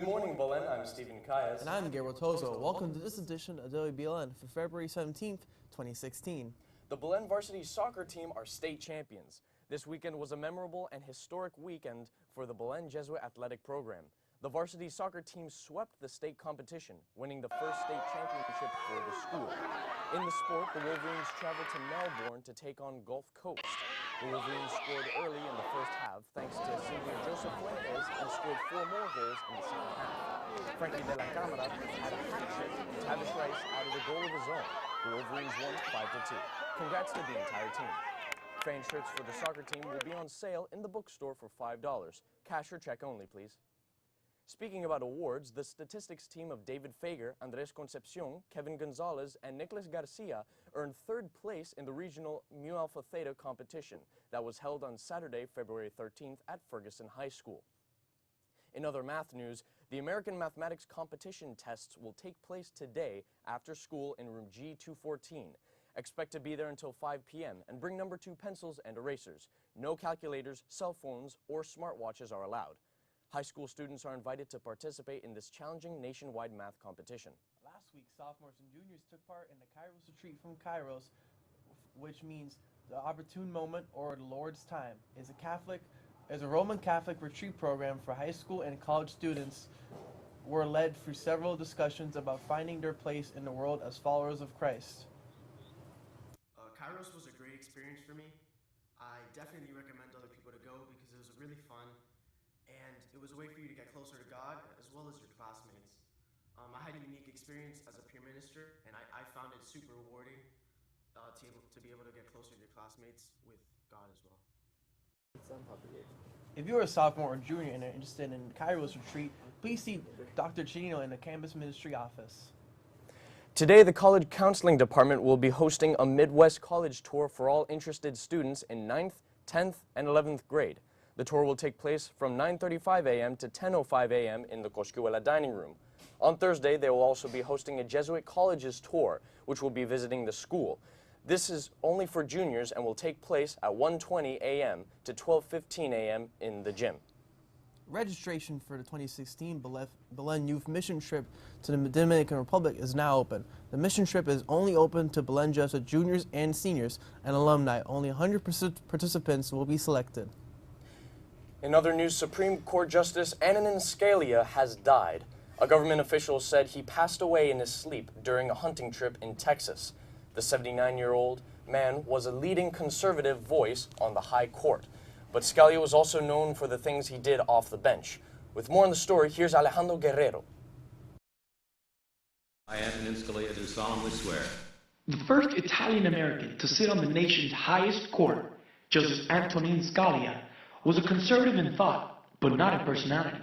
Good morning, Belen. I'm Stephen Kayas. And I'm Gabriel Tozo. Welcome to this edition of WBLN for February 17th, 2016. The Belen Varsity soccer team are state champions. This weekend was a memorable and historic weekend for the Belen Jesuit athletic program. The varsity soccer team swept the state competition, winning the first state championship for the school. In the sport, the Wolverines traveled to Melbourne to take on Gulf Coast. The Wolverines scored early in the first half thanks to senior Joseph Fuentes and scored 4 more goals in the second half. Frankie de la Cámara had a hat trick and Tavish Rice added a goal of his own. The Wolverines won 5-2. Congrats to the entire team. Fan shirts for the soccer team will be on sale in the bookstore for $5. Cash or check only, please. Speaking about awards, the statistics team of David Fager, Andres Concepcion, Kevin Gonzalez, and Nicolas Garcia earned 3rd place in the regional Mu Alpha Theta competition that was held on Saturday, February 13th at Ferguson High School. In other math news, the American Mathematics competition tests will take place today after school in room G214. Expect to be there until 5 p.m. and bring number 2 pencils and erasers. No calculators, cell phones, or smartwatches are allowed. High school students are invited to participate in this challenging nationwide math competition. Last week, sophomores and juniors took part in the Kairos retreat from Kairos, which means the opportune moment or the Lord's time. Is a Roman Catholic retreat program for high school and college students were led through several discussions about finding their place in the world as followers of Christ. Kairos was a great experience for me. I definitely recommend other people to go because it was really fun. And it was a way for you to get closer to God as well as your classmates. I had a unique experience as a peer minister, and I found it super rewarding to be able to get closer to your classmates with God as well. If you're a sophomore or junior and are interested in Kairos retreat, please see Dr. Chino in the campus ministry office. Today, the College Counseling Department will be hosting a Midwest College tour for all interested students in 9th, 10th, and 11th grade. The tour will take place from 9:35 a.m. to 10:05 a.m. in the Coscuela dining room. On Thursday, they will also be hosting a Jesuit Colleges tour, which will be visiting the school. This is only for juniors and will take place at 1:20 a.m. to 12:15 a.m. in the gym. Registration for the 2016 Belen Youth Mission Trip to the Dominican Republic is now open. The mission trip is only open to Belen Jesuit juniors and seniors and alumni. Only 100 participants will be selected. In other news, Supreme Court Justice Antonin Scalia has died. A government official said he passed away in his sleep during a hunting trip in Texas. The 79-year-old man was a leading conservative voice on the High Court. But Scalia was also known for the things he did off the bench. With more on the story, here's Alejandro Guerrero. I, Antonin Scalia, do solemnly swear. The first Italian-American to sit on the nation's highest court, Justice Antonin Scalia, was a conservative in thought, but not in personality.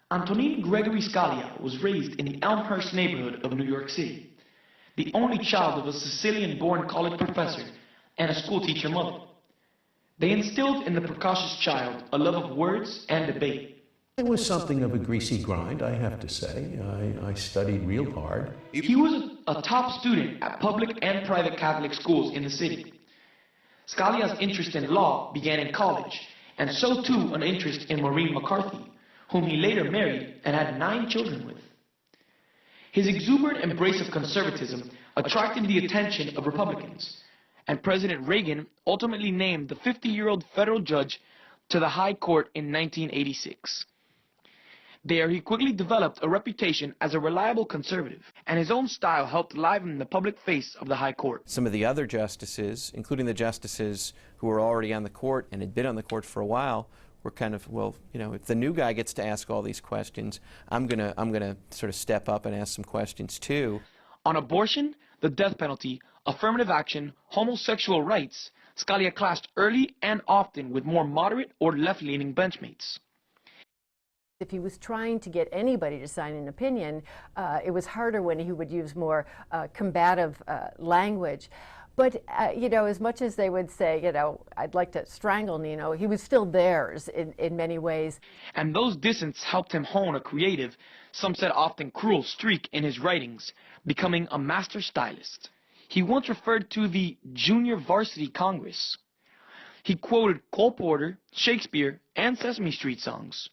Antonin Gregory Scalia was raised in the Elmhurst neighborhood of New York City, the only child of a Sicilian-born college professor and a schoolteacher mother. They instilled in the precocious child a love of words and debate. It was something of a greasy grind, I have to say. I studied real hard. He was a top student at public and private Catholic schools in the city. Scalia's interest in law began in college, and so too an interest in Maureen McCarthy, whom he later married and had 9 children with. His exuberant embrace of conservatism attracted the attention of Republicans, and President Reagan ultimately named the 50-year-old federal judge to the High Court in 1986. There, he quickly developed a reputation as a reliable conservative, and his own style helped liven the public face of the High Court. Some of the other justices, including the justices who were already on the court and had been on the court for a while, were kind of, well, you know, if the new guy gets to ask all these questions, I'm gonna sort of step up and ask some questions too. On abortion, the death penalty, affirmative action, homosexual rights, Scalia clashed early and often with more moderate or left-leaning benchmates. If he was trying to get anybody to sign an opinion, it was harder when he would use more combative language. But, you know, as much as they would say, you know, I'd like to strangle Nino, he was still theirs in many ways. And those dissents helped him hone a creative, some said often cruel streak in his writings, becoming a master stylist. He once referred to the Junior Varsity Congress. He quoted Cole Porter, Shakespeare, and Sesame Street songs.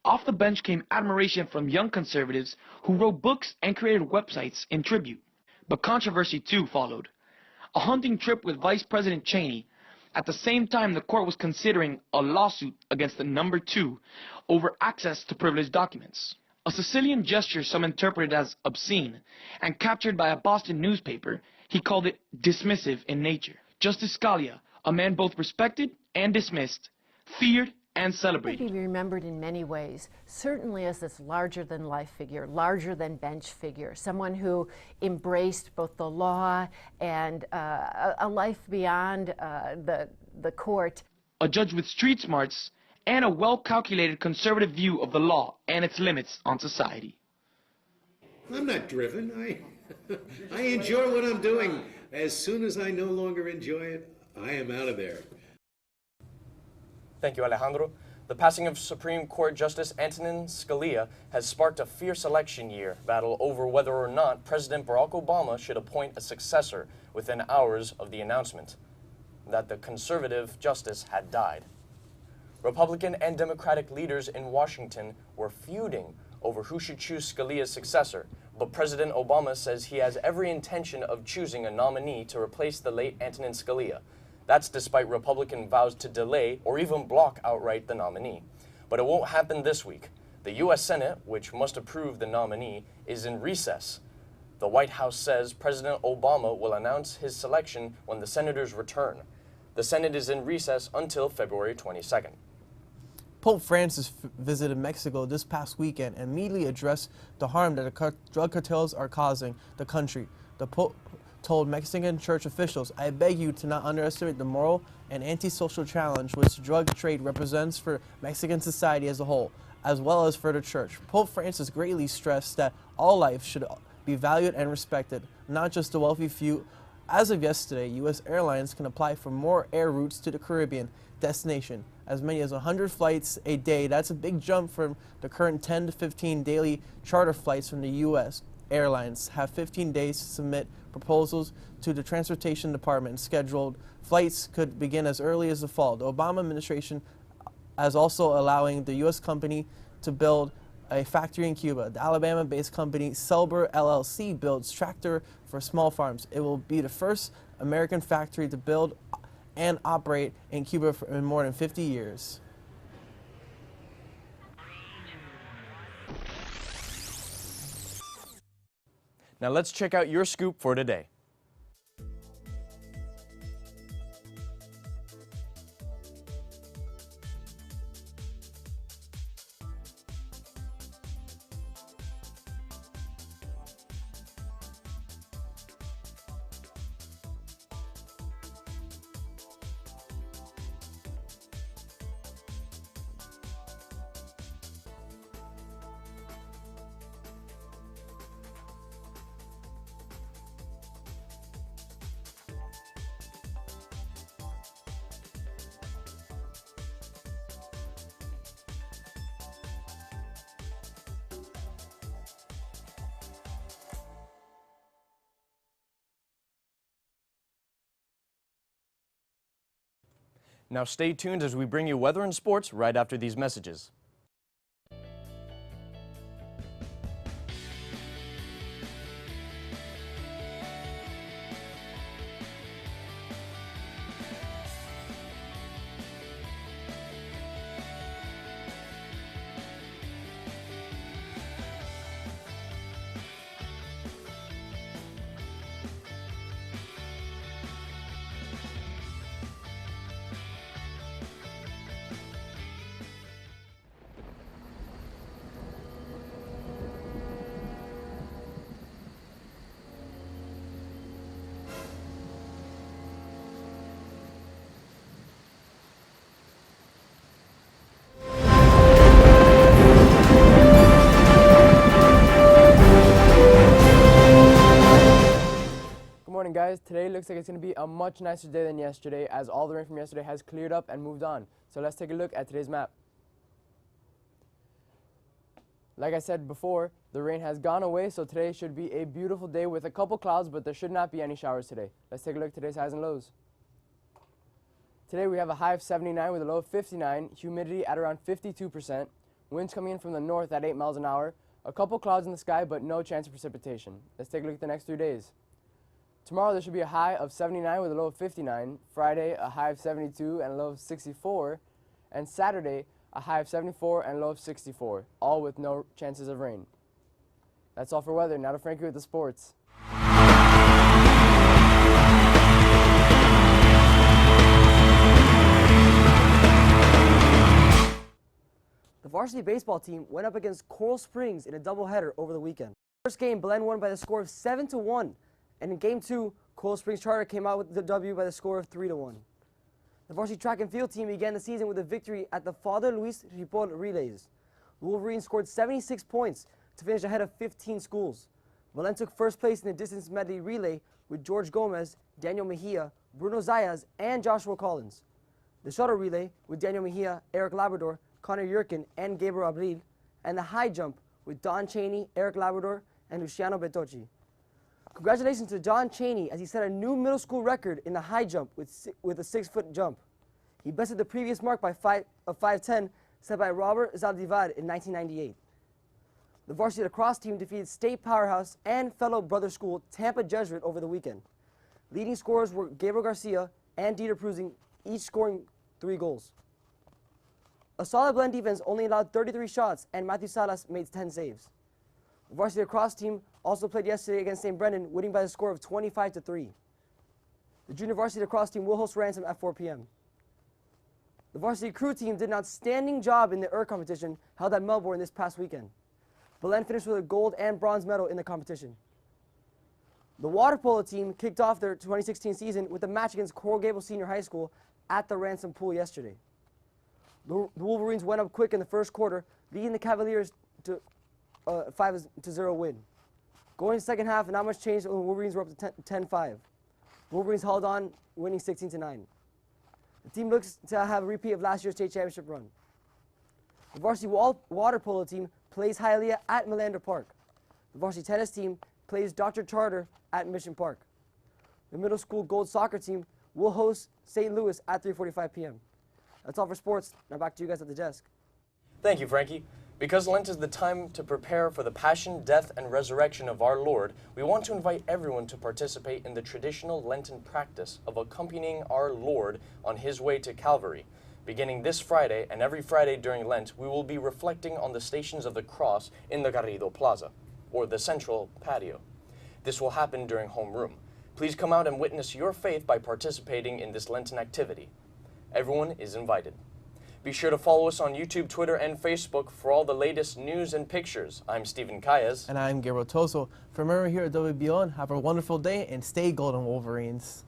Off the bench came admiration from young conservatives who wrote books and created websites in tribute. But controversy too followed. A hunting trip with Vice President Cheney. At the same time, the court was considering a lawsuit against the number 2 over access to privileged documents. A Sicilian gesture some interpreted as obscene, and captured by a Boston newspaper, he called it dismissive in nature. Justice Scalia, a man both respected and dismissed, feared and celebrated. He remembered in many ways, certainly as this larger-than-life figure, larger-than-bench figure, someone who embraced both the law and a life beyond the court. A judge with street smarts and a well-calculated conservative view of the law and its limits on society. I'm not driven. I enjoy what I'm doing. As soon as I no longer enjoy it, I am out of there. Thank you, Alejandro. The passing of Supreme Court Justice Antonin Scalia has sparked a fierce election year battle over whether or not President Barack Obama should appoint a successor within hours of the announcement that the conservative justice had died. Republican and Democratic leaders in Washington were feuding over who should choose Scalia's successor, but President Obama says he has every intention of choosing a nominee to replace the late Antonin Scalia. That's despite Republican vows to delay or even block outright the nominee. But it won't happen this week. The U.S. Senate, which must approve the nominee, is in recess. The White House says President Obama will announce his selection when the senators return. The Senate is in recess until February 22nd. Pope Francis visited Mexico this past weekend and immediately addressed the harm that the drug cartels are causing the country. The Pope told Mexican church officials, "I beg you to not underestimate the moral and antisocial challenge which drug trade represents for Mexican society as a whole, as well as for the church." Pope Francis greatly stressed that all life should be valued and respected, not just the wealthy few. As of yesterday, U.S. airlines can apply for more air routes to the Caribbean destination, as many as 100 flights a day. That's a big jump from the current 10 to 15 daily charter flights from the U.S. Airlines have 15 days to submit proposals to the Transportation Department. Scheduled flights could begin as early as the fall. The Obama administration is also allowing the U.S. company to build a factory in Cuba. The Alabama-based company Selber LLC builds tractor for small farms. It will be the first American factory to build and operate in Cuba in more than 50 years. Now let's check out your scoop for today. Now stay tuned as we bring you weather and sports right after these messages. Guys, today looks like it's going to be a much nicer day than yesterday, as all the rain from yesterday has cleared up and moved on. So let's take a look at today's map. Like I said before, the rain has gone away, so today should be a beautiful day with a couple clouds, but there should not be any showers today. Let's take a look at today's highs and lows. Today we have a high of 79 with a low of 59, humidity at around 52%, Winds coming in from the north at 8 miles an hour. A couple clouds in the sky, but no chance of precipitation. Let's take a look at the next 3 days. Tomorrow there should be a high of 79 with a low of 59. Friday, a high of 72 and a low of 64. And Saturday, a high of 74 and a low of 64, all with no chances of rain. That's all for weather. Now to Frankie with the sports. The varsity baseball team went up against Coral Springs in a doubleheader over the weekend. First game, Belen won by the score of 7-1, and in game 2, Coral Springs Charter came out with the W by the score of 3-1. The varsity track and field team began the season with a victory at the Father Luis Ripoll Relays. The Wolverines scored 76 points to finish ahead of 15 schools. Belen took first place in the distance medley relay with George Gomez, Daniel Mejia, Bruno Zayas, and Joshua Collins. The shuttle relay with Daniel Mejia, Eric Labrador, Connor Yurkin, and Gabriel Abril, and the high jump with Don Cheney, Eric Labrador, and Luciano Bertocci. Congratulations to Don Cheney as he set a new middle school record in the high jump with a 6-foot jump. He bested the previous mark by 5'10", set by Robert Zaldivar in 1998. The varsity lacrosse team defeated state powerhouse and fellow brother school Tampa Jesuit over the weekend. Leading scorers were Gabriel Garcia and Dieter Prusing, each scoring 3 goals. A solid Belen defense only allowed 33 shots, and Matthew Salas made 10 saves. The varsity lacrosse team also played yesterday against St. Brendan, winning by the score of 25-3. The junior varsity lacrosse team will host Ransom at 4 p.m. The varsity crew team did an outstanding job in the competition held at Melbourne this past weekend. Belen finished with a gold and bronze medal in the competition. The water polo team kicked off their 2016 season with a match against Coral Gables Senior High School at the Ransom Pool yesterday. The Wolverines went up quick in the first quarter, leading the Cavaliers to 5-0 win. Going to the second half, not much changed, and the Wolverines were up to 10-5. The Wolverines held on, winning 16-9. The team looks to have a repeat of last year's state championship run. The varsity water polo team plays Hialeah at Melander Park. The varsity tennis team plays Dr. Charter at Mission Park. The middle school gold soccer team will host St. Louis at 3:45 p.m. That's all for sports. Now back to you guys at the desk. Thank you, Frankie. Because Lent is the time to prepare for the passion, death, and resurrection of our Lord, we want to invite everyone to participate in the traditional Lenten practice of accompanying our Lord on his way to Calvary. Beginning this Friday and every Friday during Lent, we will be reflecting on the Stations of the Cross in the Garrido Plaza, or the central patio. This will happen during homeroom. Please come out and witness your faith by participating in this Lenten activity. Everyone is invited. Be sure to follow us on YouTube, Twitter, and Facebook for all the latest news and pictures. I'm Stephen Calles. And I'm Gabriel Toso. From everyone here at WBLN, have a wonderful day and stay golden, Wolverines.